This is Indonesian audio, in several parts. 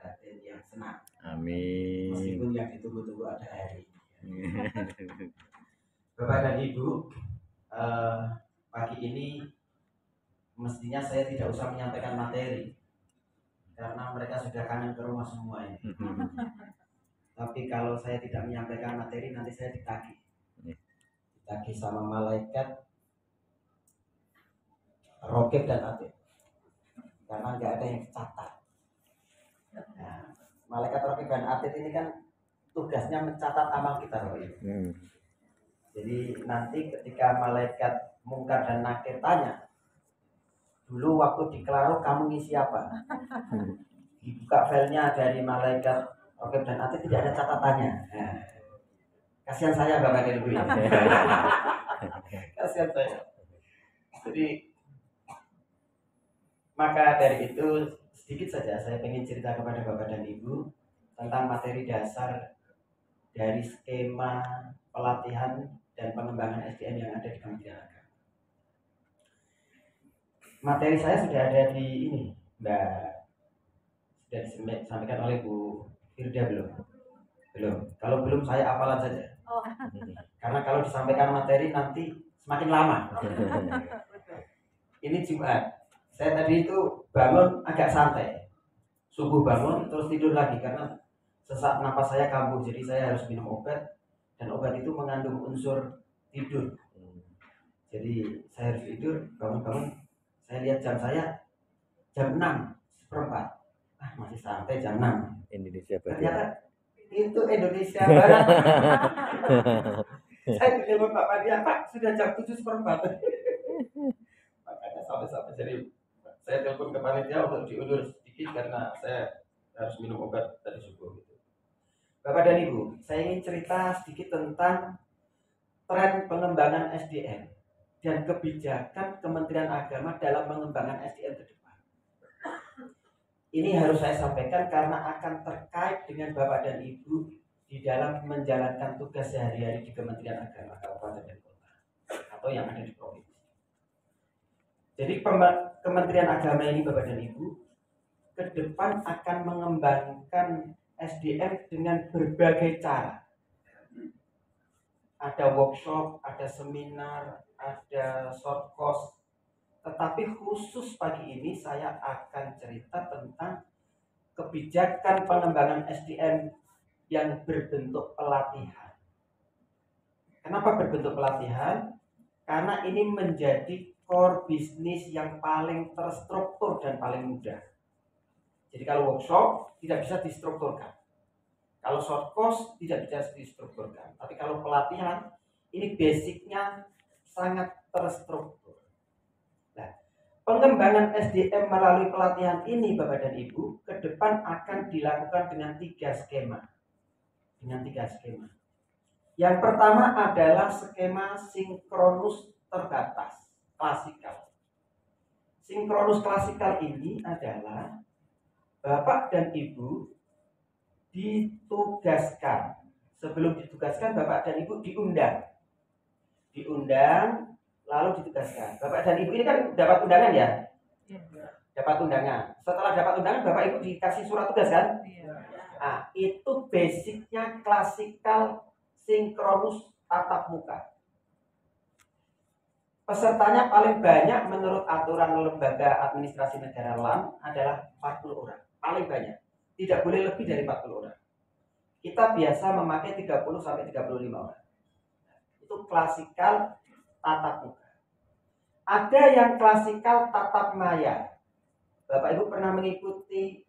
batin yang senang. Amin. Meskipun yang ditunggu-tunggu ada hari. Bapak dan Ibu, pagi ini mestinya saya tidak usah menyampaikan materi karena mereka sudah kangen ke rumah semua ini. Tapi kalau saya tidak menyampaikan materi nanti saya ditagih sama malaikat Rokib dan Atid karena nggak ada yang dicatat. Nah, malaikat Rokib dan Atid ini kan tugasnya mencatat amal kita, Jadi nanti ketika malaikat Mungkar dan Nakir tanya, dulu waktu di Klaro kamu ngisi apa? Dibuka filenya dari malaikat Rokib dan Atid tidak ada catatannya. Nah, kasihan saya Bapak dan Ibu ya. Kasihan saya. Jadi maka dari itu sedikit saja saya ingin cerita kepada Bapak dan Ibu tentang materi dasar dari skema pelatihan dan pengembangan SDM yang ada di Kementerian Agama. Materi saya sudah ada di ini, sudah disampaikan oleh Bu Firda belum? Belum. Kalau belum saya hafalan saja. Karena kalau disampaikan materi nanti semakin lama. Ini Jumat. Saya tadi itu bangun agak santai. Subuh bangun terus tidur lagi karena sesak napas saya kambuh. Jadi saya harus minum obat dan obat itu mengandung unsur tidur. Jadi saya harus tidur, bangun-bangun. Saya lihat jam saya jam 6:04. Masih santai jam 6. Indonesia Barat. Ternyata itu Indonesia Barat. Saya telepon Pak Padia, Pak sudah jam 7:04. Makanya sampai jadi saya telepon ke panitia untuk diundur sedikit karena saya harus minum obat tadi subuh gitu. Bapak dan Ibu, saya ingin cerita sedikit tentang tren pengembangan SDM dan kebijakan Kementerian Agama dalam pengembangan SDM ke depan. Ini harus saya sampaikan karena akan terkait dengan Bapak dan Ibu di dalam menjalankan tugas sehari-hari di Kementerian Agama Kabupaten dan Kota atau yang ada di provinsi. Jadi Kementerian Agama ini Bapak dan Ibu ke depan akan mengembangkan SDM dengan berbagai cara. Ada workshop, ada seminar, ada short course. Tetapi khusus pagi ini saya akan cerita tentang kebijakan pengembangan SDM yang berbentuk pelatihan. Kenapa berbentuk pelatihan? Karena ini menjadi core bisnis yang paling terstruktur dan paling mudah. Jadi kalau workshop tidak bisa distrukturkan. Kalau short course tidak bisa distrukturkan. Tapi kalau pelatihan ini basicnya sangat terstruktur. Nah, pengembangan SDM melalui pelatihan ini Bapak dan Ibu ke depan akan dilakukan dengan 3 skema. Yang pertama adalah skema sinkronus terbatas, klasikal. Sinkronus klasikal ini adalah Bapak dan Ibu ditugaskan. Sebelum ditugaskan Bapak dan Ibu diundang lalu ditugaskan. Bapak dan Ibu ini kan dapat undangan ya? Dapat undangan. Setelah dapat undangan Bapak Ibu dikasih surat tugas kan? Nah, itu basicnya klasikal sinkronus tatap muka. Pesertanya paling banyak menurut aturan Lembaga Administrasi Negara LAN adalah 40 orang. Paling banyak. Tidak boleh lebih dari 40 orang. Kita biasa memakai 30 sampai 35 orang. Itu klasikal tatap muka. Ada yang klasikal tatap maya. Bapak Ibu pernah mengikuti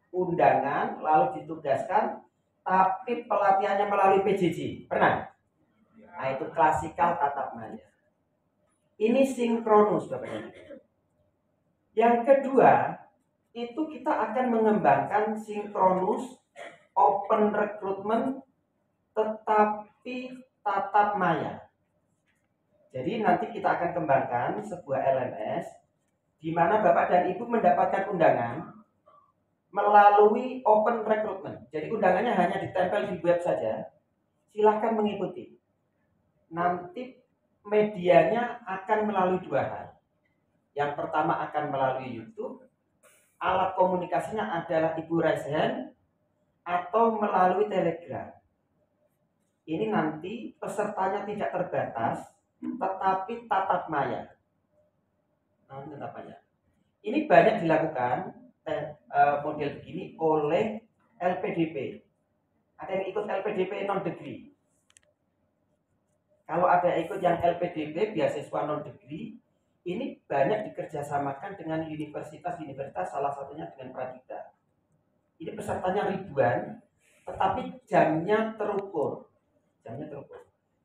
undangan lalu ditugaskan tapi pelatihannya melalui PJJ. Pernah? Nah, itu klasikal tatap maya. Ini sinkronus Bapak Ibu. Yang kedua, itu kita akan mengembangkan sinkronus open recruitment tetapi tatap maya. Jadi nanti kita akan kembangkan sebuah LMS di mana Bapak dan Ibu mendapatkan undangan melalui open recruitment. Jadi undangannya hanya ditempel di web saja. Silahkan mengikuti. Nanti medianya akan melalui 2 hal. Yang pertama akan melalui YouTube, alat komunikasinya adalah Ibu raise hand atau melalui Telegram. Ini nanti pesertanya tidak terbatas, tetapi tatap maya. Tatap maya. Ini banyak dilakukan model begini oleh LPDP. Ada yang ikut LPDP non degree. Kalau ada ikut yang LPDP beasiswa non degree, ini banyak dikerjasamakan dengan universitas-universitas, salah satunya dengan Pradita. Ini pesertanya ribuan, tetapi jamnya terukur.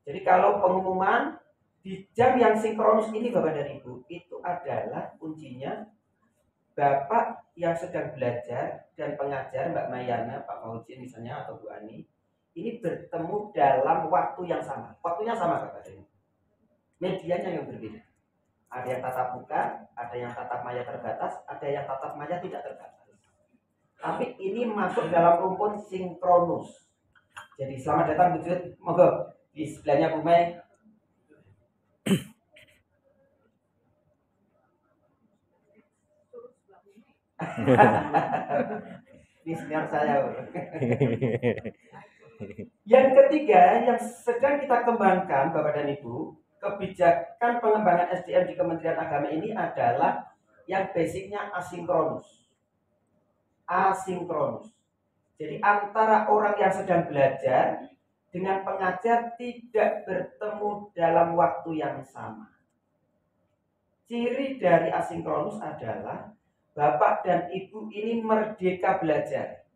Jadi kalau pengumuman di jam yang sinkronus ini Bapak dan Ibu, itu adalah kuncinya Bapak yang sedang belajar dan pengajar Mbak Mayana, Pak Fauzin misalnya atau Bu Ani, ini bertemu dalam waktu yang sama. Waktunya sama Bapak dan Ibu. Medianya yang berbeda. Ada yang tatap muka, ada yang tatap maya terbatas, ada yang tatap maya tidak terbatas. Tapi ini masuk dalam rumpun sinkronus. Jadi selamat datang Bu Jud, monggo di sebelahnya Bu Mei. Ini senior saya. Yang ketiga yang sedang kita kembangkan Bapak dan Ibu, kebijakan pengembangan SDM di Kementerian Agama ini adalah yang basicnya asinkronus. Jadi antara orang yang sedang belajar dengan pengajar tidak bertemu dalam waktu yang sama. Ciri dari asinkronus adalah Bapak dan Ibu ini merdeka belajar.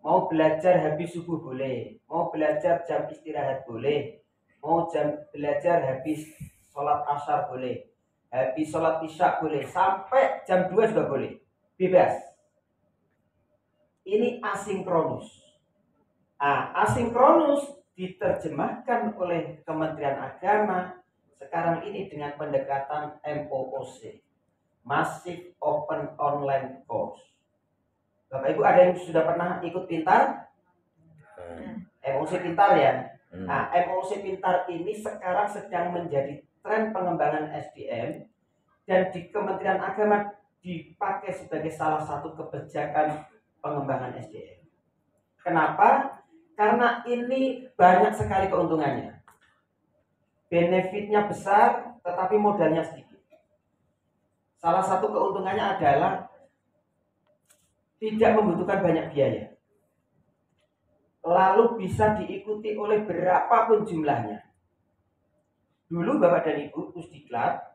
Mau belajar habis subuh boleh, mau belajar jam istirahat boleh, mau belajar habis sholat asar boleh, habis sholat isya boleh, sampai jam 2 juga boleh. Bebas. Ini asinkronus. Asinkronus diterjemahkan oleh Kementerian Agama sekarang ini dengan pendekatan MOOC, Massive Open Online Course. Bapak Ibu ada yang sudah pernah ikut Pintar? MOOC Pintar ya. MOOC Pintar ini sekarang sedang menjadi tren pengembangan SDM dan di Kementerian Agama dipakai sebagai salah satu kebijakan pengembangan SDM. Kenapa? Karena ini banyak sekali keuntungannya. Benefitnya besar, tetapi modalnya sedikit. Salah satu keuntungannya adalah tidak membutuhkan banyak biaya. Lalu bisa diikuti oleh berapapun jumlahnya. Dulu Bapak dan Ibu Pusdiklat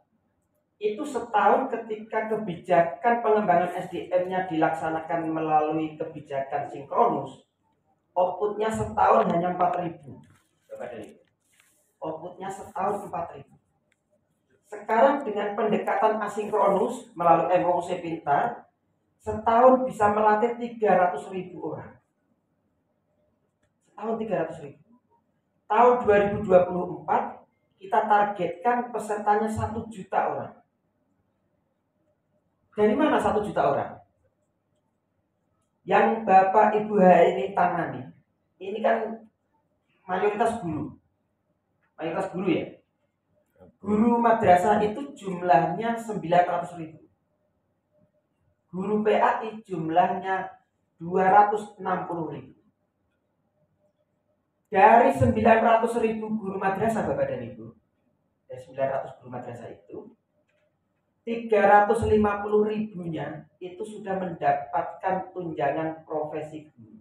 itu setahun ketika kebijakan pengembangan SDM-nya dilaksanakan melalui kebijakan sinkronus, outputnya setahun hanya 4.000. Bapak dan Ibu. Outputnya setahun 4.000. Sekarang dengan pendekatan asinkronus melalui MOOC Pintar, setahun bisa melatih 300.000 orang. Setahun 300.000. Tahun 2024 kita targetkan pesertanya 1 juta orang. Dari mana 1 juta orang? Yang Bapak Ibu ini tangani. Ini kan mayoritas guru. Mayoritas guru ya. Guru madrasah itu jumlahnya 900.000. Guru PAI jumlahnya 260.000. Dari 900.000 guru madrasah Bapak dan Ibu, dari 900 guru madrasah itu 350.000-nya itu sudah mendapatkan tunjangan profesi guru.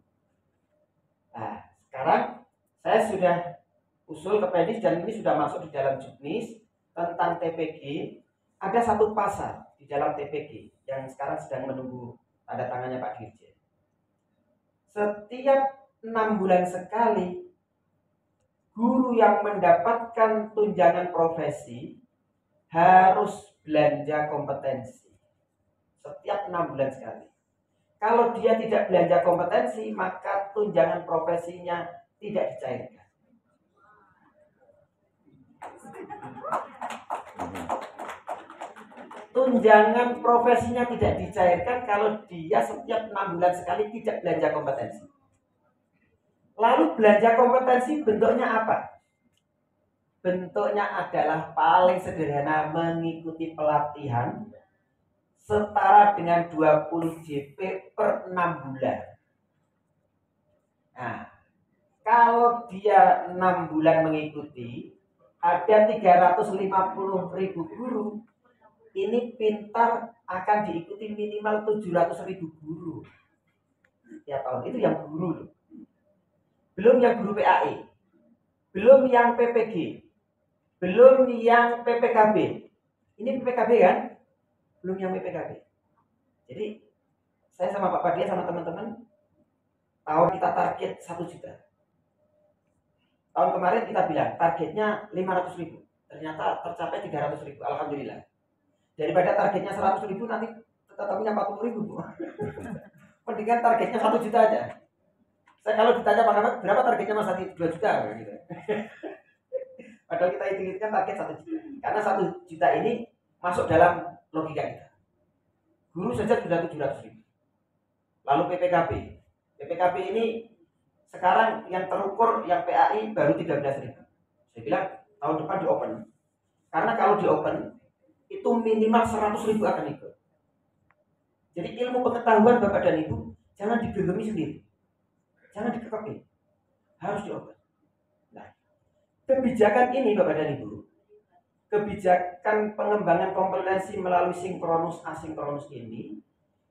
Nah, sekarang saya sudah usul ke Pedis dan ini sudah masuk di dalam juknis tentang TPG. Ada satu pasal di dalam TPG yang sekarang sedang menunggu tanda tangannya Pak Dirjen. Setiap 6 bulan sekali guru yang mendapatkan tunjangan profesi harus belanja kompetensi setiap 6 bulan sekali. Kalau dia tidak belanja kompetensi, maka tunjangan profesinya tidak dicairkan. Tunjangan profesinya tidak dicairkan kalau dia setiap 6 bulan sekali tidak belanja kompetensi. Lalu belanja kompetensi bentuknya apa? Bentuknya adalah paling sederhana mengikuti pelatihan setara dengan 20 JP per 6 bulan. Nah, kalau dia 6 bulan mengikuti, ada 350.000 guru. Ini pintar akan diikuti minimal 700.000 guru tiap tahun. Itu yang guru. Belum yang guru PAI, belum yang PPG, belum yang PPKB. Ini PPKB kan? Belum yang PPKB. Jadi saya sama Pak Padia sama teman-teman tahun kita target 1 juta. Tahun kemarin kita bilang targetnya 500.000. Ternyata tercapai 300.000. Alhamdulillah. Daripada targetnya 100.000 nanti tetapnya 40.000. Mendingan targetnya 1 juta aja. Saya kalau ditanya Pak Ahmad berapa targetnya Mas Hadi 2 juta gitu. Padahal kita hitungkan target 1 juta. Karena 1 juta ini masuk dalam logika kita. Guru saja sudah 700.000. Lalu PPKB. PPKB ini sekarang yang terukur yang PAI baru 13.000. Saya bilang tahun depan di open. Karena kalau di open itu minimal 100.000 akan ikut. Jadi ilmu pengetahuan Bapak dan Ibu jangan digengemi sendiri. Jangan dikekepi. Harus di open. Nah, kebijakan ini Bapak dan Ibu, kebijakan pengembangan kompetensi melalui sinkronus asinkronus ini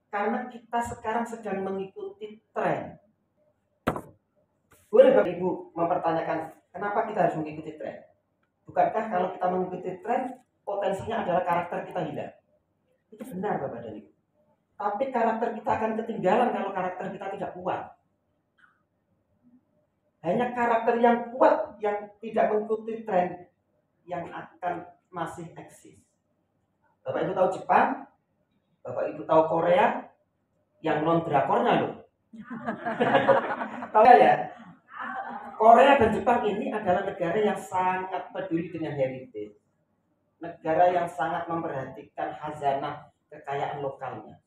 karena kita sekarang sedang mengikuti tren. Boleh Bapak Ibu mempertanyakan kenapa kita harus mengikuti tren? Bukankah kalau kita mengikuti tren potensinya adalah karakter kita hilang? Itu benar Bapak dan Ibu. Tapi karakter kita akan ketinggalan kalau karakter kita tidak kuat. Hanya karakter yang kuat yang tidak mengikuti tren yang akan masih eksis. Bapak Ibu tahu Jepang, Bapak Ibu tahu Korea, yang non drakornya loh. Tahu ya? Korea dan Jepang ini adalah negara yang sangat peduli dengan heritage. Negara yang sangat memperhatikan khazanah kekayaan lokalnya.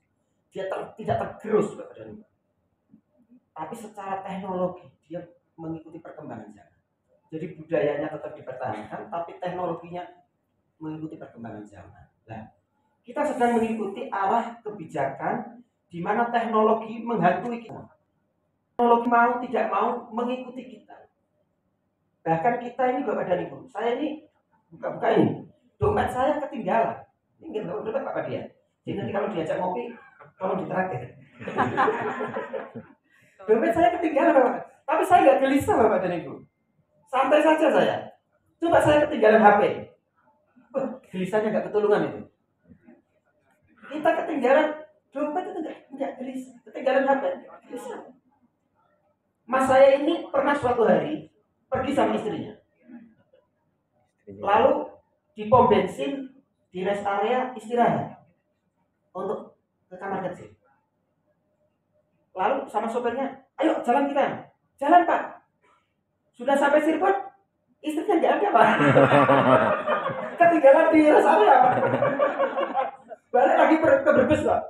Dia tidak tergerus Bapak dan Ibu. Tapi secara teknologi dia mengikuti perkembangan zaman. Jadi budayanya tetap dipertahankan, tapi teknologinya mengikuti perkembangan zaman. Nah, kita sedang mengikuti arah kebijakan di mana teknologi menghantui kita. Teknologi mau tidak mau mengikuti kita. Bahkan kita ini Bapak dan Ibu, saya ini buka-buka ini, dompet saya ketinggalan. Ini nggak dompet Pak dia. Jadi nanti kalau diajak ngopi, tolong ditraktir. Dompet saya ketinggalan Bapak. Tapi saya nggak gelisah Bapak dan Ibu. Santai saja saya. Coba saya ketinggalan HP. Gelisahnya nggak ketulungan itu. Kita ketinggalan dompet itu nggak gelisah. Ketinggalan HP, gelisah. Mas saya ini pernah suatu hari pergi sama istrinya. Lalu di pom bensin di rest area istirahat untuk ke kamar kecil. Lalu sama sopirnya, ayo jalan kita. Jalan Pak. Sudah sampai sirkuit, istrinya nggak ada Pak. Ketinggalan di rest area Pak. Balik lagi ke Brebes Pak.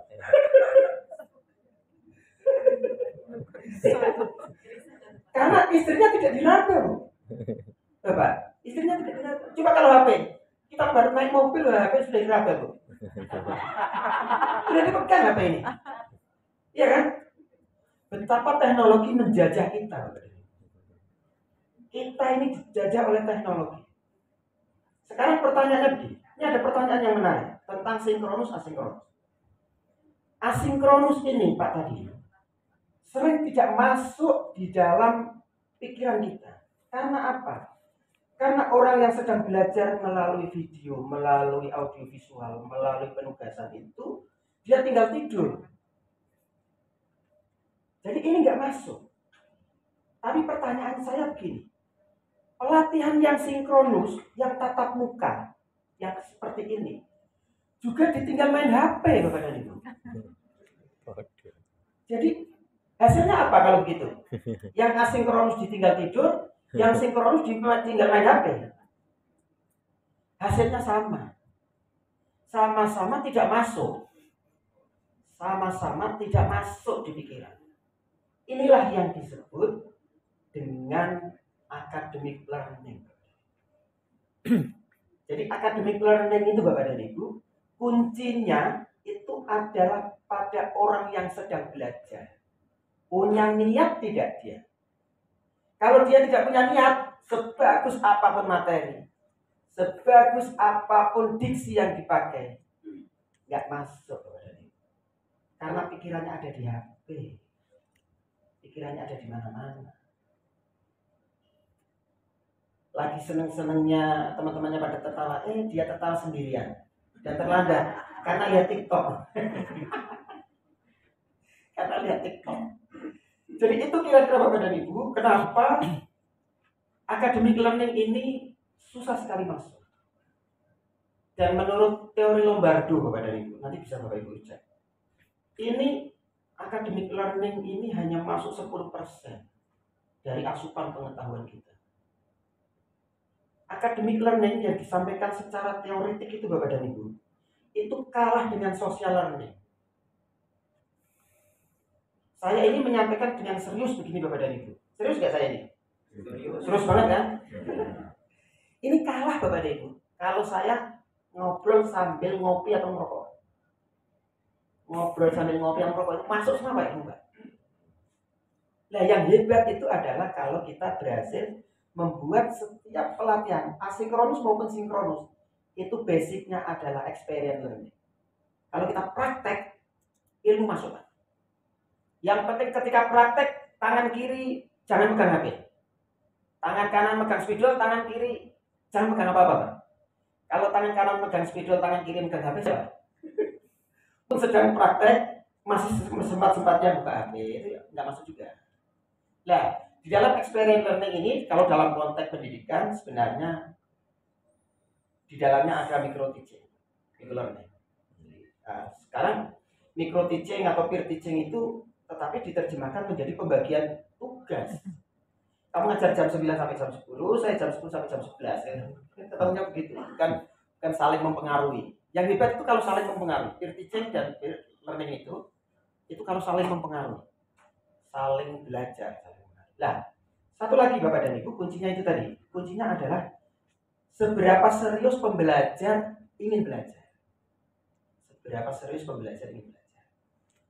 Karena istrinya tidak dilatih. Bapak, istrinya tidak dilatih. Coba kalau HP, kita baru naik mobil, HP sudah dilatih Bu. Sudah dipegang HP ini. Iya kan? Betapa teknologi menjajah kita. Kita ini dijajah oleh teknologi. Sekarang pertanyaannya begini. Ini ada pertanyaan yang menarik tentang sinkronus asinkronus. Asinkronus ini Pak tadi sering tidak masuk di dalam pikiran kita. Karena apa? Karena orang yang sedang belajar melalui video, melalui audiovisual, melalui penugasan itu, dia tinggal tidur. Jadi ini nggak masuk. Tapi pertanyaan saya begini. Pelatihan yang sinkronus, yang tatap muka, yang seperti ini, juga ditinggal main HP Bapak dan Ibu. Jadi hasilnya apa kalau begitu? Yang asinkronus ditinggal tidur, yang sinkronus ditinggal main HP. Hasilnya sama. Sama-sama tidak masuk. Sama-sama tidak masuk di pikiran. Inilah yang disebut dengan academic learning. Jadi academic learning itu Bapak dan Ibu, kuncinya itu itu adalah pada orang yang sedang belajar. Punya niat tidak dia? Kalau dia tidak punya niat, sebagus apapun materi, sebagus apapun diksi yang dipakai, nggak masuk. Karena pikirannya ada di HP, pikirannya ada di mana-mana. Lagi seneng-senengnya teman-temannya pada tertawa, dia tertawa sendirian dan terlambat karena lihat TikTok. Karena lihat TikTok. Jadi itu kira-kira Bapak dan Ibu, kenapa academic learning ini susah sekali masuk. Dan menurut teori Lombardo Bapak dan Ibu, nanti bisa Bapak Ibu cek. Ini academic learning ini hanya masuk 10% dari asupan pengetahuan kita. Academic learning yang disampaikan secara teoretik itu Bapak dan Ibu, itu kalah dengan social learning. Saya ini menyampaikan dengan serius begini Bapak dan Ibu. Serius gak saya ini? Serius banget kan? Ini kalah Bapak dan Ibu. Kalau saya ngobrol sambil ngopi atau merokok. Ngobrol sambil ngopi atau merokok itu masuk semua Pak Ibu Mbak. Nah yang hebat itu adalah kalau kita berhasil membuat setiap pelatihan asinkronus maupun sinkronus itu basicnya adalah experience learning. Kalau kita praktek, ilmu masuk. Yang penting ketika praktek, tangan kiri jangan pegang HP, tangan kanan megang spidol, tangan kiri jangan pegang apa-apa. Kalau tangan kanan megang spidol, tangan kiri megang HP, siapa? Pun sedang praktek masih sempat-sempatnya buka HP, itu nggak masuk juga. Nah, di dalam experience learning ini, kalau dalam konteks pendidikan, sebenarnya di dalamnya ada micro teaching, micro learning. Nah, sekarang micro teaching atau peer teaching itu tetapi diterjemahkan menjadi pembagian tugas. Kamu ngajar jam 9 sampai jam 10, saya jam 10 sampai jam 11. Ketemunya begitu, kan saling mempengaruhi. Yang hebat itu kalau saling mempengaruhi. Peer teaching dan peer learning itu kalau saling mempengaruhi, saling belajar. Nah, satu lagi Bapak dan Ibu, kuncinya itu tadi. Kuncinya adalah seberapa serius pembelajar ingin belajar. Seberapa serius pembelajar ingin belajar.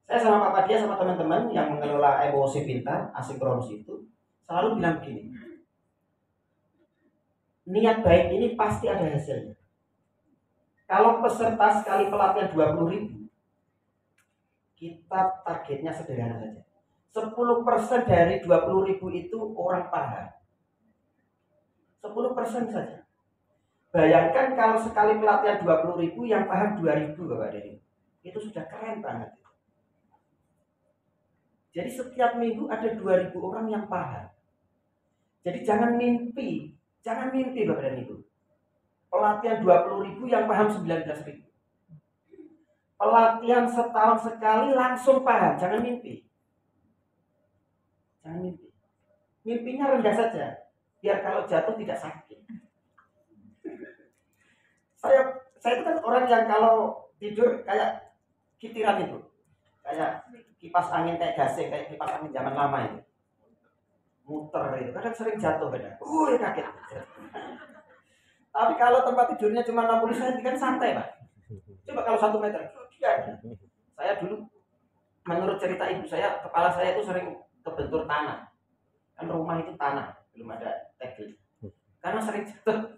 Saya sama Pak Padia sama teman-teman yang mengelola emosi pintar, asinkronus itu, selalu bilang begini. Niat baik ini pasti ada hasilnya. Kalau peserta sekali pelatihan 20.000, kita targetnya sederhana saja. 10% dari 20.000 itu orang paham. 10% saja. Bayangkan kalau sekali pelatihan 20.000 yang paham 2.000 Bapak Dedi. Itu sudah keren banget. Jadi setiap minggu ada 2.000 orang yang paham. Jadi jangan mimpi Bapak dan Ibu. Pelatihan 20.000 yang paham 19.000. Pelatihan setahun sekali langsung paham, jangan mimpi. Jangan mimpi. Mimpinya rendah saja, biar kalau jatuh tidak sakit. Saya itu kan orang yang kalau tidur kayak kitiran itu, kayak kipas angin kayak gasing, kayak kipas angin zaman lama itu, muter itu, kadang sering jatuh kadang. Kaget. Tapi kalau tempat tidurnya cuma 60 cm kan santai Pak. Coba kalau 1 meter, saya dulu menurut cerita ibu saya, kepala saya itu sering kebentur tanah. Kan rumah itu tanah, belum ada tegel. Karena sering jatuh.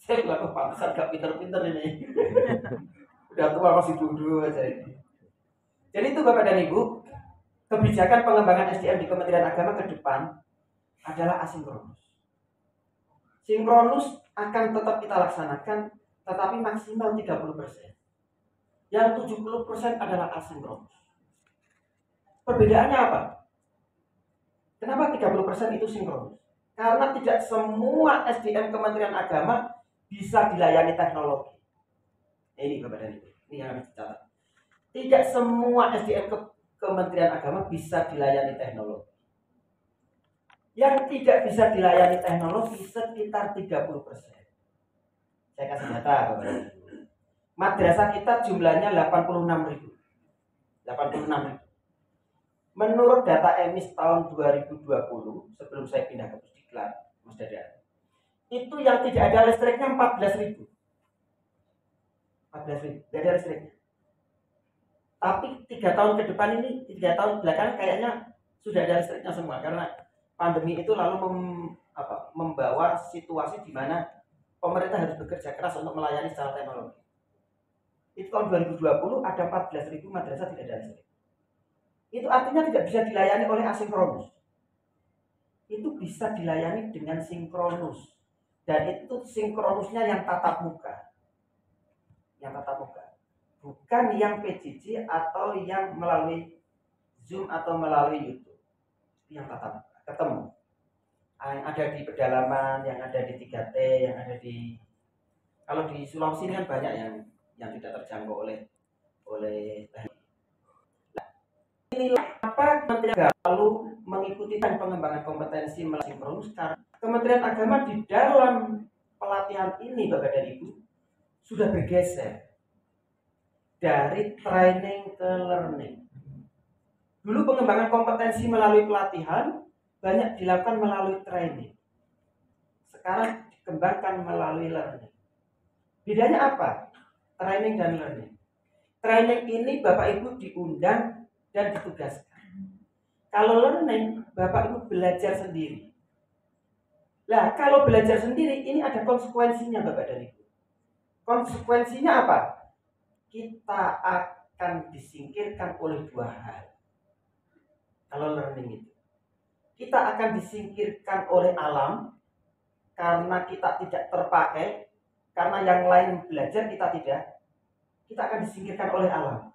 Saya bilang, pantesan gak pinter-pinter ini. Udah tua masih duduk aja ini. Jadi itu Bapak dan Ibu, kebijakan pengembangan SDM di Kementerian Agama ke depan adalah asinkronus. Sinkronus akan tetap kita laksanakan, tetapi maksimal 30%. Yang 70% adalah asinkronus. Perbedaannya apa? Kenapa 30% itu sinkronus? Karena tidak semua SDM Kementerian Agama bisa dilayani teknologi. Ini Bapak dan Ibu, ini yang harus dicatat. Tidak semua SDM Kementerian Agama bisa dilayani teknologi. Yang tidak bisa dilayani teknologi sekitar 30%. Saya kasih data Bapak dan Ibu. Madrasah kita jumlahnya 86.000. 86.000. Menurut data EMIS tahun 2020, sebelum saya pindah ke Pusdiklat, Mas Dada, itu yang tidak ada listriknya 14.000. 14.000, tidak ada listriknya. Tapi 3 tahun ke depan ini, 3 tahun belakangan kayaknya sudah ada listriknya semua, karena pandemi itu lalu membawa situasi di mana pemerintah harus bekerja keras untuk melayani secara teknologi. Itu tahun 2020 ada 14.000 madrasah tidak ada listrik. Itu artinya tidak bisa dilayani oleh asinkronus. Itu bisa dilayani dengan sinkronus. Dan itu sinkronusnya yang tatap muka. Yang tatap muka. Bukan yang PJJ atau yang melalui Zoom atau melalui YouTube. Yang tatap muka. Ketemu. Yang ada di pedalaman, yang ada di 3T, yang ada di... Kalau di Sulawesi ini kan banyak yang tidak terjangkau oleh inilah apa Kementerian Agama lalu mengikuti pengembangan kompetensi melalui sinkronus, karena Kementerian Agama di dalam pelatihan ini Bapak dan Ibu sudah bergeser dari training ke learning. Dulu pengembangan kompetensi melalui pelatihan banyak dilakukan melalui training. Sekarang dikembangkan melalui learning. Bedanya apa? Training dan learning. Training ini Bapak Ibu diundang dan ditugaskan. Kalau learning, Bapak Ibu belajar sendiri. Nah, kalau belajar sendiri, ini ada konsekuensinya Bapak dan Ibu. Konsekuensinya apa? Kita akan disingkirkan oleh 2 hal. Kalau learning itu, kita akan disingkirkan oleh alam, karena kita tidak terpakai, karena yang lain belajar kita tidak. Kita akan disingkirkan oleh alam.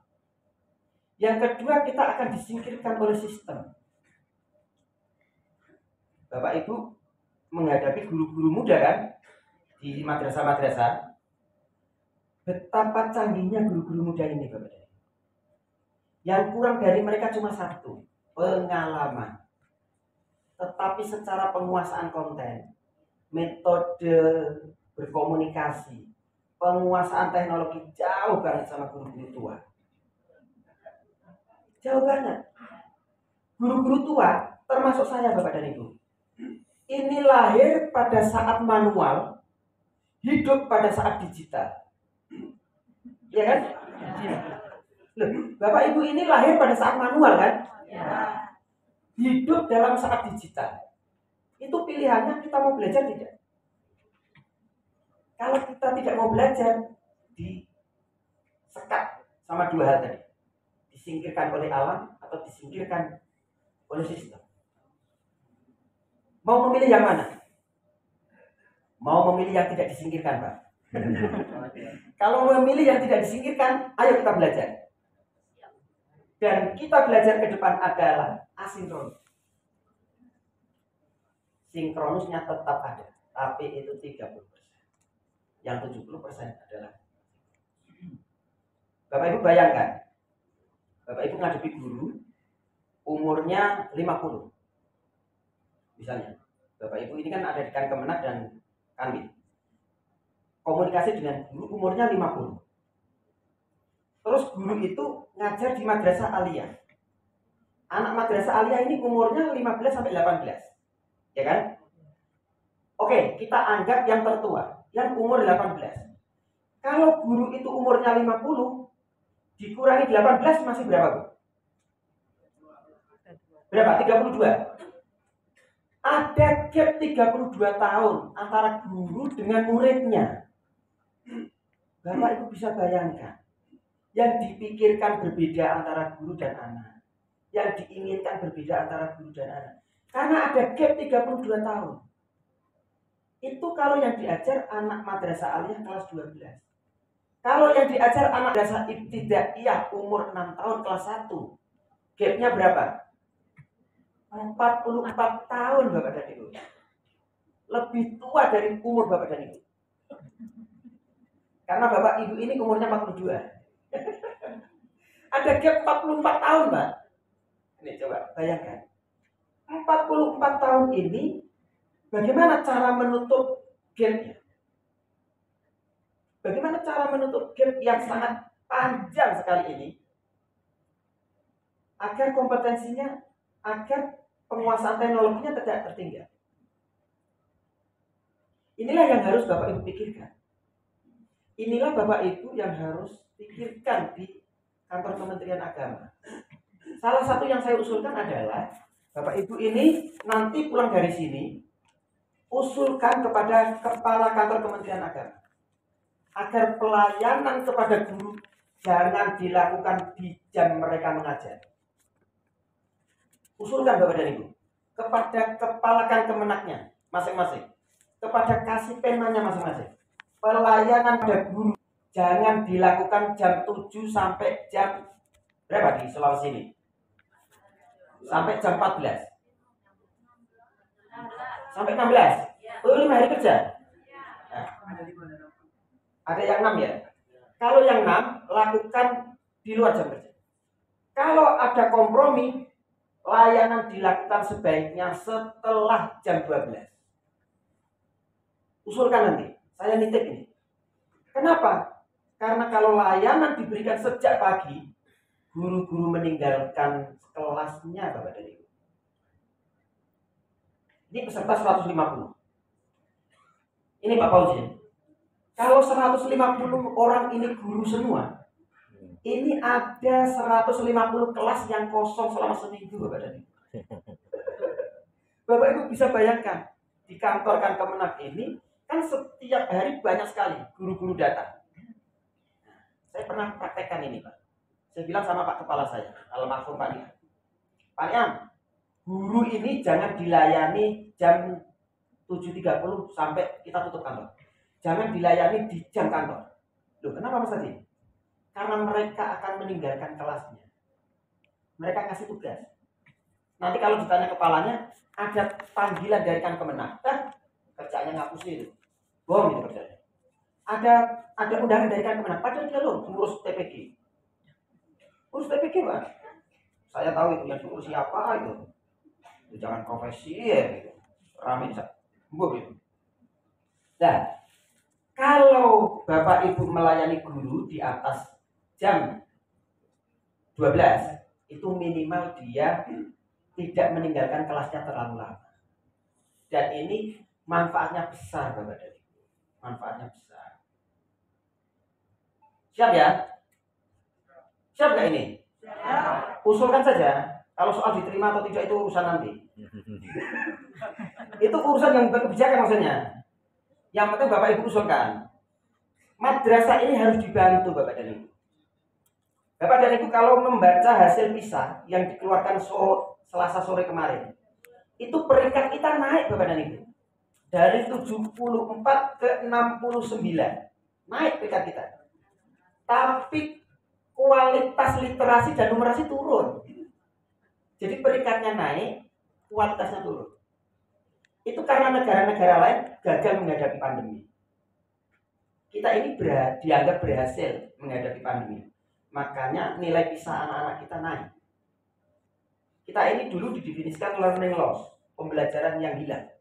Yang kedua, kita akan disingkirkan oleh sistem. Bapak Ibu menghadapi guru-guru muda kan di madrasah-madrasah. Betapa canggihnya guru-guru muda ini Bapak Ibu. Yang kurang dari mereka cuma satu, pengalaman. Tetapi secara penguasaan konten, metode berkomunikasi, penguasaan teknologi jauh banget sama guru-guru tua. Jauh banget. Guru-guru tua, termasuk saya Bapak dan Ibu, ini lahir pada saat manual, hidup pada saat digital. Ya kan? Loh, Bapak Ibu ini lahir pada saat manual kan? Ya. Hidup dalam saat digital. Itu pilihannya, kita mau belajar tidak? Kalau kita tidak mau belajar, disekat sama 2 hal tadi. Disingkirkan oleh alam atau disingkirkan oleh sistem. Mau memilih yang mana? Mau memilih yang tidak disingkirkan, Pak? Kalau memilih yang tidak disingkirkan, ayo kita belajar. Dan kita belajar ke depan adalah asinkronus. Sinkronusnya tetap ada, tapi itu 30%. Yang 70% adalah Bapak Ibu bayangkan, Bapak Ibu ngadepi guru umurnya 50. Misalnya, Bapak Ibu ini kan ada di Kemenak dan Kanwil. Komunikasi dengan guru umurnya 50. Terus guru itu ngajar di madrasah aliyah. Anak madrasah aliyah ini umurnya 15 sampai 18. Ya kan? Oke, kita anggap yang tertua, yang umur 18. Kalau guru itu umurnya 50, dikurangi 18 masih berapa, Bu? Berapa? 32. Ada gap 32 tahun antara guru dengan muridnya. Bapak Ibu bisa bayangkan. Yang dipikirkan berbeda antara guru dan anak. Yang diinginkan berbeda antara guru dan anak. Karena ada gap 32 tahun. Itu kalau yang diajar anak madrasah aliyah kelas 12. Kalau yang diajar anak madrasah ibtidaiyah umur 6 tahun kelas 1. Gapnya berapa? 44 tahun Bapak dan Ibu. Lebih tua dari umur Bapak dan Ibu. Karena Bapak Ibu ini umurnya 42. Ada gap 44 tahun, Pak. Ini coba bayangkan. 44 tahun ini bagaimana cara menutup gapnya? Bagaimana cara menutup gap yang sangat panjang sekali ini? Agar kompetensinya, agar penguasaan teknologinya tidak tertinggal. Inilah yang harus Bapak Ibu pikirkan. Inilah Bapak Ibu yang harus pikirkan di kantor Kementerian Agama. Salah satu yang saya usulkan adalah Bapak Ibu ini nanti pulang dari sini usulkan kepada kepala kantor Kementerian Agama agar pelayanan kepada guru jangan dilakukan di jam mereka mengajar. Usulkan Bapak dan Ibu kepada kepala Kemenaknya masing-masing, kepada kasih penanya masing-masing. Pelayanan pada guru jangan dilakukan jam 7 sampai jam berapa di Sulawesi ini? Sampai jam 14. Sampai 16. Oh, 5 hari kerja. Nah, ada yang 6 ya. Kalau yang 6 lakukan di luar jam kerja. Kalau ada kompromi, layanan dilakukan sebaiknya setelah jam 12. Usulkan nanti. Saya nitip ini. Kenapa? Karena kalau layanan diberikan sejak pagi, guru-guru meninggalkan kelasnya Bapak dan Ibu. Ini peserta 150. Ini Pak Fauzi. Kalau 150 orang ini guru semua, ini ada 150 kelas yang kosong selama seminggu Bapak dan Ibu. Bapak Ibu bisa bayangkan, di kantor Kemenak ini kan setiap hari banyak sekali guru-guru datang. Saya pernah praktekkan ini Pak. Saya bilang sama Pak Kepala saya, almarhum Pak Niam. Pak Niam, guru ini jangan dilayani jam 7.30 sampai kita tutup kantor. Jangan dilayani di jam kantor. Loh, kenapa Mas Adi? Karena mereka akan meninggalkan kelasnya. Mereka kasih tugas. Nanti kalau ditanya kepalanya, ada panggilan dari Kemenak. Kerjanya ngapusi itu. Bohong itu kerjanya. Ada undangan dari Kemenak. Padahal dia loh ngurus TPG. Urus TPG Pak. Saya tahu itu yang diurus siapa itu. Jangan profesi ya gitu. Rame gitu. Nah, kalau Bapak Ibu melayani guru di atas jam 12, itu minimal dia tidak meninggalkan kelasnya terlalu lama. Dan ini manfaatnya besar Bapak dan Ibu. Manfaatnya besar. Siap ya? Siap nggak ini? Siap. Usulkan saja. Kalau soal diterima atau tidak itu urusan nanti. Itu urusan yang kebijakan maksudnya. Yang penting Bapak Ibu usulkan. Madrasah ini harus dibantu Bapak dan Ibu. Bapak dan Ibu kalau membaca hasil PISA yang dikeluarkan Selasa sore kemarin, itu peringkat kita naik Bapak dan Ibu. Dari 74 ke 69. Naik peringkat kita. Tapi kualitas literasi dan numerasi turun. Jadi peringkatnya naik, kualitasnya turun. Itu karena negara-negara lain gagal menghadapi pandemi. Kita ini dianggap berhasil menghadapi pandemi. Makanya nilai PISA anak-anak kita naik. Kita ini dulu didefinisikan learning loss, pembelajaran yang hilang.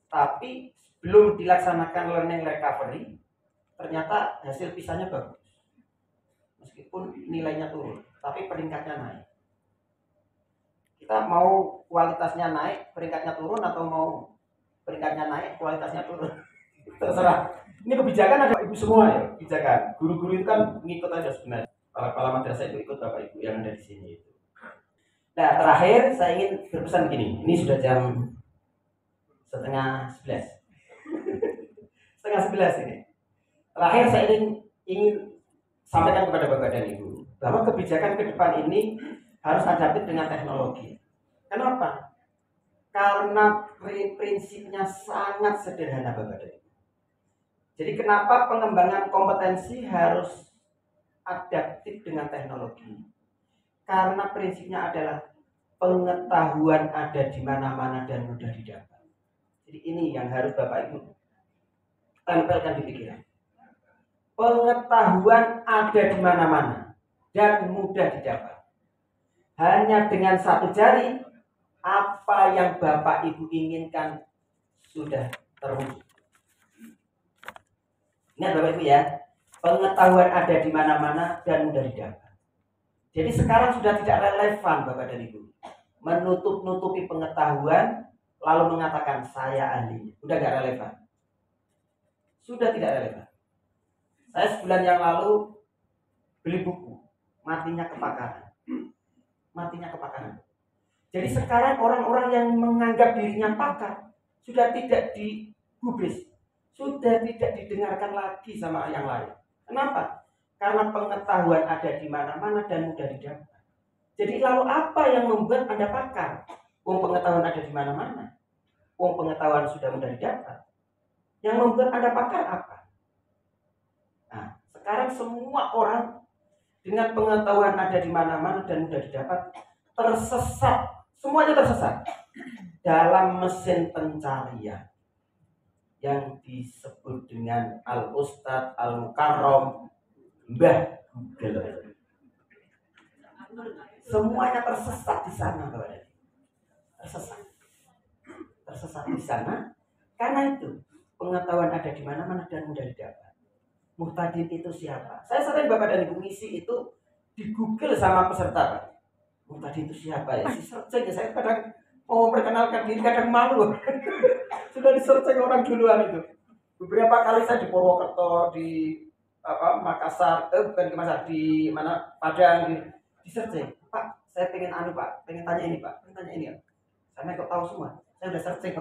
Tapi belum dilaksanakan learning recovery, ternyata hasil PISA-nya bagus. Meskipun nilainya turun, tapi peringkatnya naik. Kita mau kualitasnya naik, peringkatnya turun, atau mau peringkatnya naik, kualitasnya turun. Terserah. Ini kebijakan ada ibu semua ya, kebijakan. Guru-guru itu kan ngikut aja sebenarnya. Kepala madrasah itu ikut Bapak Ibu yang ada di sini itu. Nah, terakhir saya ingin berpesan gini. Ini sudah jam setengah 11. Setengah 11 ini. Terakhir saya ingin sampaikan kepada Bapak dan Ibu bahwa kebijakan ke depan ini harus adaptif dengan teknologi. Kenapa? Karena prinsipnya sangat sederhana Bapak dan Ibu. Jadi kenapa pengembangan kompetensi harus adaptif dengan teknologi? Karena prinsipnya adalah pengetahuan ada di mana-mana dan mudah didapat. Jadi ini yang harus Bapak Ibu tempelkan di pikiran. Pengetahuan ada di mana-mana dan mudah didapat. Hanya dengan satu jari, apa yang Bapak Ibu inginkan sudah terwujud. Ingat Bapak Ibu ya, pengetahuan ada di mana-mana dan mudah didapat. Jadi sekarang sudah tidak relevan Bapak dan Ibu menutup-nutupi pengetahuan lalu mengatakan saya ahlinya. Sudah tidak relevan. Sudah tidak relevan. Saya sebulan yang lalu beli buku matinya kepakaran. Matinya kepakaran. Jadi sekarang orang-orang yang menganggap dirinya pakar sudah tidak digubris, sudah tidak didengarkan lagi sama yang lain. Kenapa? Karena pengetahuan ada di mana-mana dan mudah didapat. Jadi lalu apa yang membuat Anda pakar? Wong pengetahuan ada di mana-mana. Wong pengetahuan sudah mudah didapat. Yang membuat Anda pakar apa? Nah, sekarang semua orang dengan pengetahuan ada di mana-mana dan mudah didapat tersesat. Semuanya tersesat dalam mesin pencarian yang disebut dengan Al-Ustadz Al-Mukarram Mbah Google. Semuanya tersesat di sana, Bapak. Tersesat di sana karena itu pengetahuan ada di mana-mana dan mudah didapat. Muhtadin itu siapa? Saya sering Bapak dan Ibu ngisi itu di Google sama peserta. Muhtadin itu siapa ya? Searching ya, saya kadang mau memperkenalkan diri kadang malu. Sudah di-searching orang duluan itu. Beberapa kali saya di Purwokerto, di Makassar, bukan di Makassar, di mana Padang, di-searching. Pak, saya pengen Pak, pengen tanya ini Pak, pengen tanya ini ya. Saya kok tahu semua. Saya udah searching.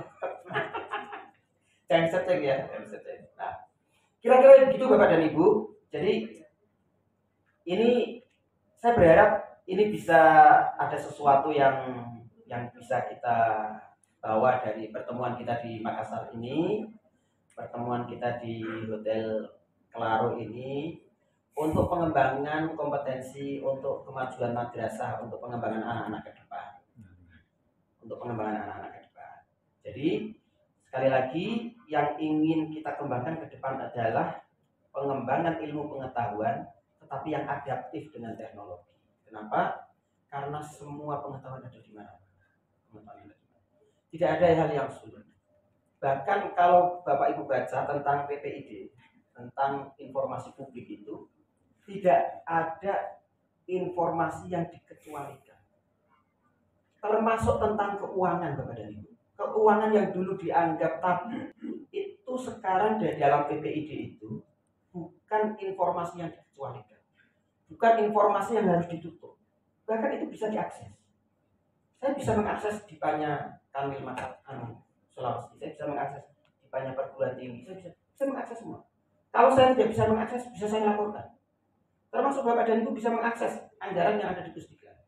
Jangan searching ya, jangan searching. Nah, kira-kira begitu Bapak dan Ibu. Jadi ini saya berharap ini bisa ada sesuatu yang bisa kita bawa dari pertemuan kita di Makassar ini, pertemuan kita di Hotel Kelaro ini, untuk pengembangan kompetensi, untuk kemajuan madrasah, untuk pengembangan anak-anak ke depan. Untuk pengembangan anak-anak ke depan. Jadi sekali lagi yang ingin kita kembangkan ke depan adalah pengembangan ilmu pengetahuan, tetapi yang adaptif dengan teknologi. Kenapa? Karena semua pengetahuan ada di mana. Tidak ada hal yang sulit. Bahkan kalau Bapak Ibu baca tentang PPID, tentang informasi publik itu, tidak ada informasi yang dikecualikan. Termasuk tentang keuangan Bapak dan Ibu. Keuangan yang dulu dianggap tabu, itu sekarang di dalam PPID itu bukan informasi yang dikecualikan. Bukan informasi yang harus ditutup. Bahkan itu bisa diakses. Saya bisa mengakses di banyak Kanwil Sulawesi. Saya bisa mengakses di banyak perguruan tinggi. Saya bisa mengakses semua. Kalau saya tidak bisa mengakses, bisa saya laporkan. Termasuk Bapak dan Ibu bisa mengakses anggaran yang ada di Pusdiklat.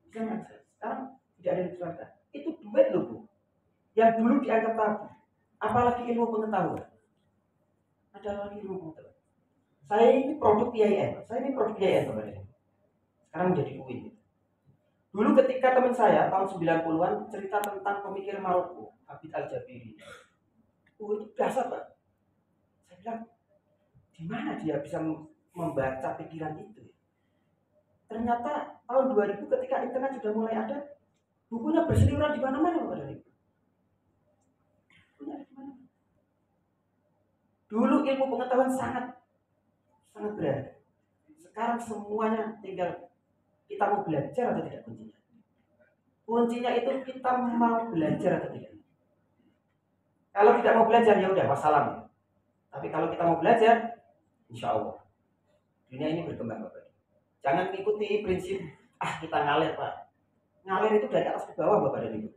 Bisa mengakses. Sekarang tidak ada yang dikecualikan. Itu duit loh Bu. Yang dulu dianggap tabu. Apalagi ilmu pengetahuan. Ada lagi ilmu pengetahuan. Saya ini produk IAIN. Bapak dan Ibu. Sekarang menjadi UIN. Dulu ketika teman saya tahun 90-an cerita tentang pemikir Maroko, Abid Al-Jabiri. Itu dasar Pak. Saya bilang, di mana dia bisa membaca pikiran itu? Ternyata tahun 2000 ketika internet sudah mulai ada, bukunya berseliweran di mana-mana Bapak dan Ibu. Dulu ilmu pengetahuan sangat berharga. Sekarang semuanya tinggal kita mau belajar atau tidak kuncinya. Kuncinya itu kita mau belajar atau tidak. Kalau tidak mau belajar ya udah wassalam. Tapi kalau kita mau belajar, insya Allah dunia ini berkembang Bapak. Jangan ikuti prinsip kita ngalir Pak. Ngalir itu dari atas ke bawah Bapak dan Ibu.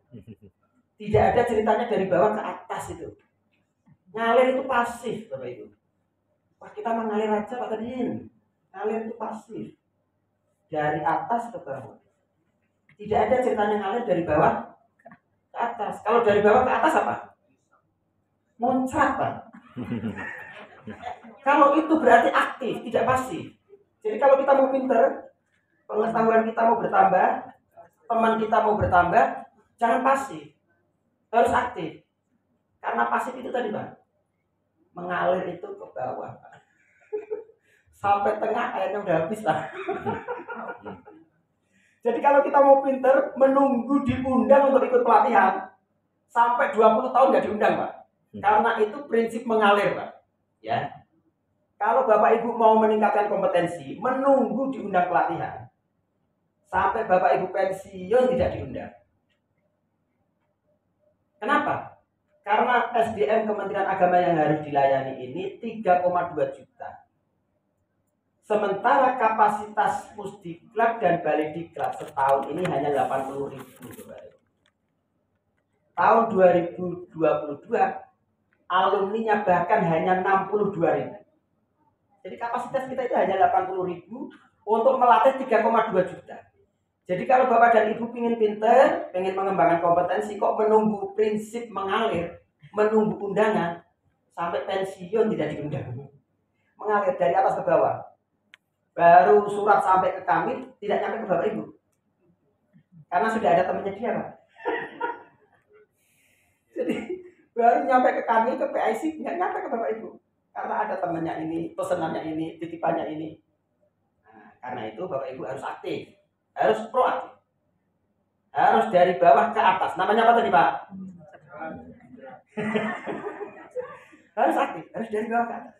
Tidak ada ceritanya dari bawah ke atas itu. Ngalir itu pasif Bapak Ibu. Wah kita mau ngalir aja Pak tadi. Ngalir itu pasif. Dari atas ke bawah. Tidak ada ceritanya ngalir dari bawah ke atas. Kalau dari bawah ke atas apa? Muncrat Pak. Kalau itu berarti aktif, tidak pasif. Jadi kalau kita mau pinter, pengetahuan kita mau bertambah, teman kita mau bertambah, jangan pasif. Harus aktif. Karena pasif itu tadi Pak, mengalir itu ke bawah Pak. Sampai tengah airnya udah habis lah. Jadi kalau kita mau pinter, menunggu diundang untuk ikut pelatihan, sampai 20 tahun nggak diundang Pak. Karena itu prinsip mengalir Pak. Ya. Kalau Bapak Ibu mau meningkatkan kompetensi, menunggu diundang pelatihan, sampai Bapak Ibu pensiun tidak diundang. Kenapa? Karena SDM Kementerian Agama yang harus dilayani ini 3,2 juta. Sementara kapasitas Pusdiklat dan Balidiklat setahun ini hanya 80.000. Tahun 2022 alumninya bahkan hanya 62.000. Jadi kapasitas kita itu hanya 80.000 untuk melatih 3,2 juta. Jadi kalau Bapak dan Ibu ingin pinter, ingin mengembangkan kompetensi, kok menunggu prinsip mengalir, menunggu undangan, sampai pensiun tidak diundang. Mengalir dari atas ke bawah. Baru surat sampai ke kami, tidak nyampe ke Bapak Ibu. Karena sudah ada temannya dia, Pak. Jadi baru nyampe ke kami, ke PIC, nggak nyampe ke Bapak Ibu. Karena ada temannya ini, pesenannya ini, titipannya ini. Nah, karena itu Bapak Ibu harus aktif, harus proaktif. Harus dari bawah ke atas. Namanya apa tadi, Pak? Harus aktif, harus dari bawah ke atas.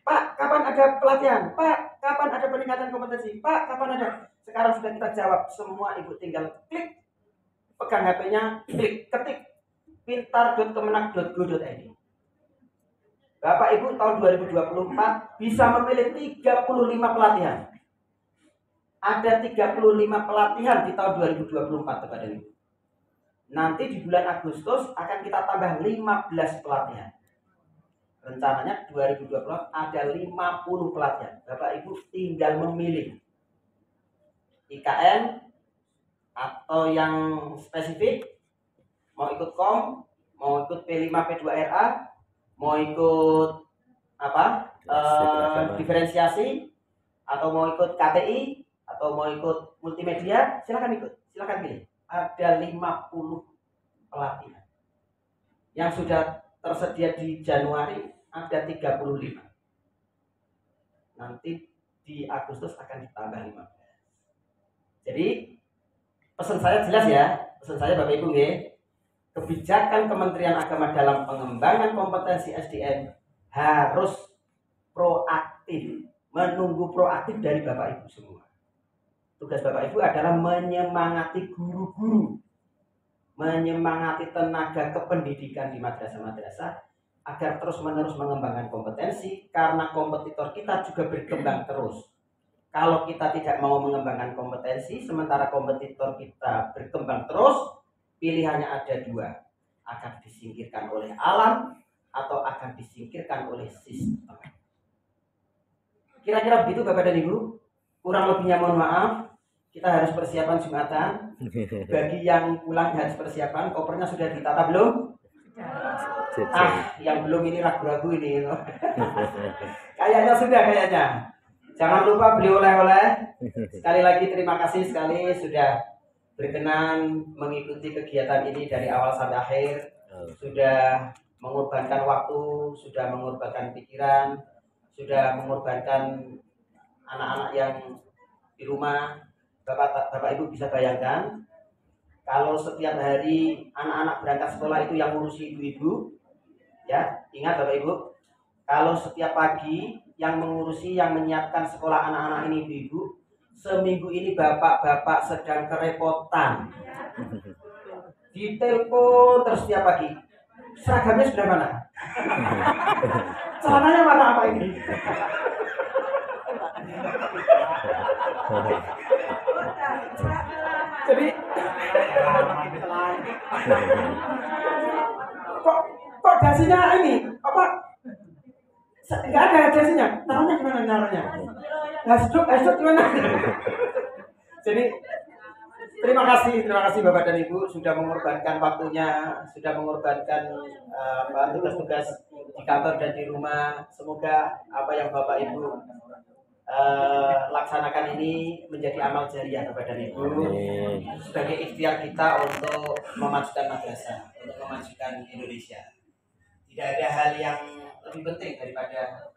Pak, kapan ada pelatihan? Pak, kapan ada peningkatan kompetensi? Pak, kapan ada? Sekarang sudah kita jawab. Semua Ibu tinggal klik, pegang HP-nya, klik, ketik pintar.kemenag.go.id. Bapak Ibu tahun 2024 bisa memilih 35 pelatihan. Ada 35 pelatihan di tahun 2024 kepada Ibu. Nanti di bulan Agustus akan kita tambah 15 pelatihan. Rencananya 2024 ada 50 pelatihan. Bapak Ibu tinggal memilih IKN atau yang spesifik, mau ikut KOM, mau ikut P5 P2RA, mau ikut apa? Diferensiasi, atau mau ikut KTI, atau mau ikut multimedia, silakan ikut, silakan pilih. Ada 50 pelatihan. Yang sudah tersedia di Januari ada 35. Nanti di Agustus akan ditambah 15. Jadi pesan saya jelas ya, pesan saya Bapak Ibu nggih. Kebijakan Kementerian Agama dalam pengembangan kompetensi SDM harus proaktif, menunggu proaktif dari Bapak Ibu semua. Tugas Bapak Ibu adalah menyemangati guru-guru, menyemangati tenaga kependidikan di madrasah-madrasah agar terus-menerus mengembangkan kompetensi, karena kompetitor kita juga berkembang terus. Kalau kita tidak mau mengembangkan kompetensi, sementara kompetitor kita berkembang terus, pilihannya ada dua, akan disingkirkan oleh alam atau akan disingkirkan oleh sistem. Kira-kira begitu Bapak dan Ibu. Kurang lebihnya mohon maaf. Kita harus persiapan Jumatan. Bagi yang pulang harus persiapan. Kopernya sudah ditata belum? Yang belum ini ragu-ragu ini. Kayaknya sudah kayaknya. Jangan lupa beli oleh-oleh. Sekali lagi terima kasih sekali sudah berkenan mengikuti kegiatan ini dari awal sampai akhir. Sudah mengorbankan waktu, sudah mengorbankan pikiran, sudah mengorbankan anak-anak yang di rumah. Bapak Ibu bisa bayangkan kalau setiap hari anak-anak berangkat sekolah itu yang ngurusi ibu-ibu, ya ingat Bapak Ibu, kalau setiap pagi yang mengurusi, yang menyiapkan sekolah anak-anak ini ibu-ibu, seminggu ini bapak-bapak sedang kerepotan. Ditelepon terus setiap pagi. Seragamnya sudah mana? Celananya mana apa ini? Jadi kok dasinya ini apa? Enggak ada dasinya. Taruhnya gimana naruhnya? Hasduk gimana? Jadi terima kasih Bapak dan Ibu sudah mengorbankan waktunya, sudah mengorbankan tugas-tugas di kantor dan di rumah. Semoga apa yang Bapak Ibu laksanakan ini menjadi amal jariah Bapak dan Ibu sebagai ikhtiar kita untuk memajukan madrasah, untuk memajukan Indonesia. Tidak ada hal yang lebih penting daripada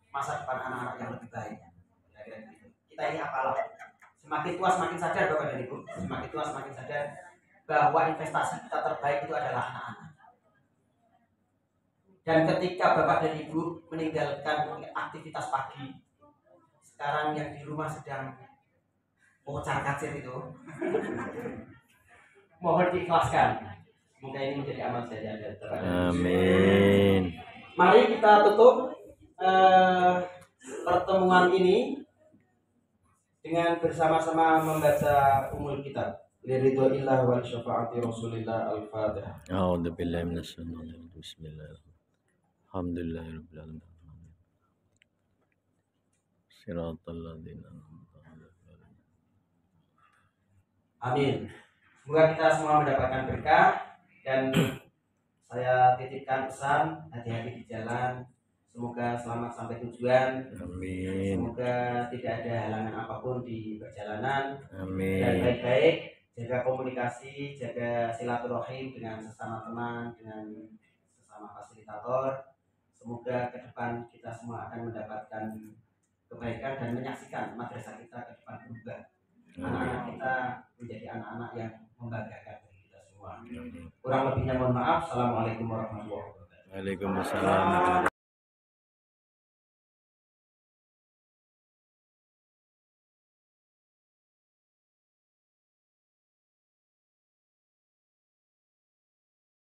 masa depan anak-anak yang lebih baik. Kita ini apalah, semakin tua semakin sadar Bapak dan Ibu, semakin tua semakin sadar bahwa investasi kita terbaik itu adalah anak-anak. Dan ketika Bapak dan Ibu meninggalkan aktivitas pagi, sekarang yang di rumah sedang kocar-kacir itu, mohon diikhlaskan. Semoga ini menjadi amal jariah dari Bapak dan Ibu. Amin. Mari kita tutup pertemuan ini dengan bersama-sama membaca Ummul Kitab. Liridhoillah wal syafaati Rasulillah al-Fatihah. A'udzu billahi minasyaitonir rajim. Bismillahirrahmanirrahim. Alhamdulillahirabbil alamin. Shiratal ladzina an'amta 'alaihim. Amin. Semoga kita semua mendapatkan berkah, dan saya titipkan pesan hati-hati di jalan. Semoga selamat sampai tujuan. Amin. Semoga tidak ada halangan apapun di perjalanan. Dan Amin. baik-baik jaga komunikasi, jaga silaturahim dengan sesama teman, dengan sesama fasilitator. Semoga ke depan kita semua akan mendapatkan kebaikan dan menyaksikan madrasah kita ke depan berubah. Anak-anak kita menjadi anak-anak yang membanggakan bagi kita semua. Kurang lebihnya mohon maaf. Assalamualaikum warahmatullahi wabarakatuh. Waalaikumsalam.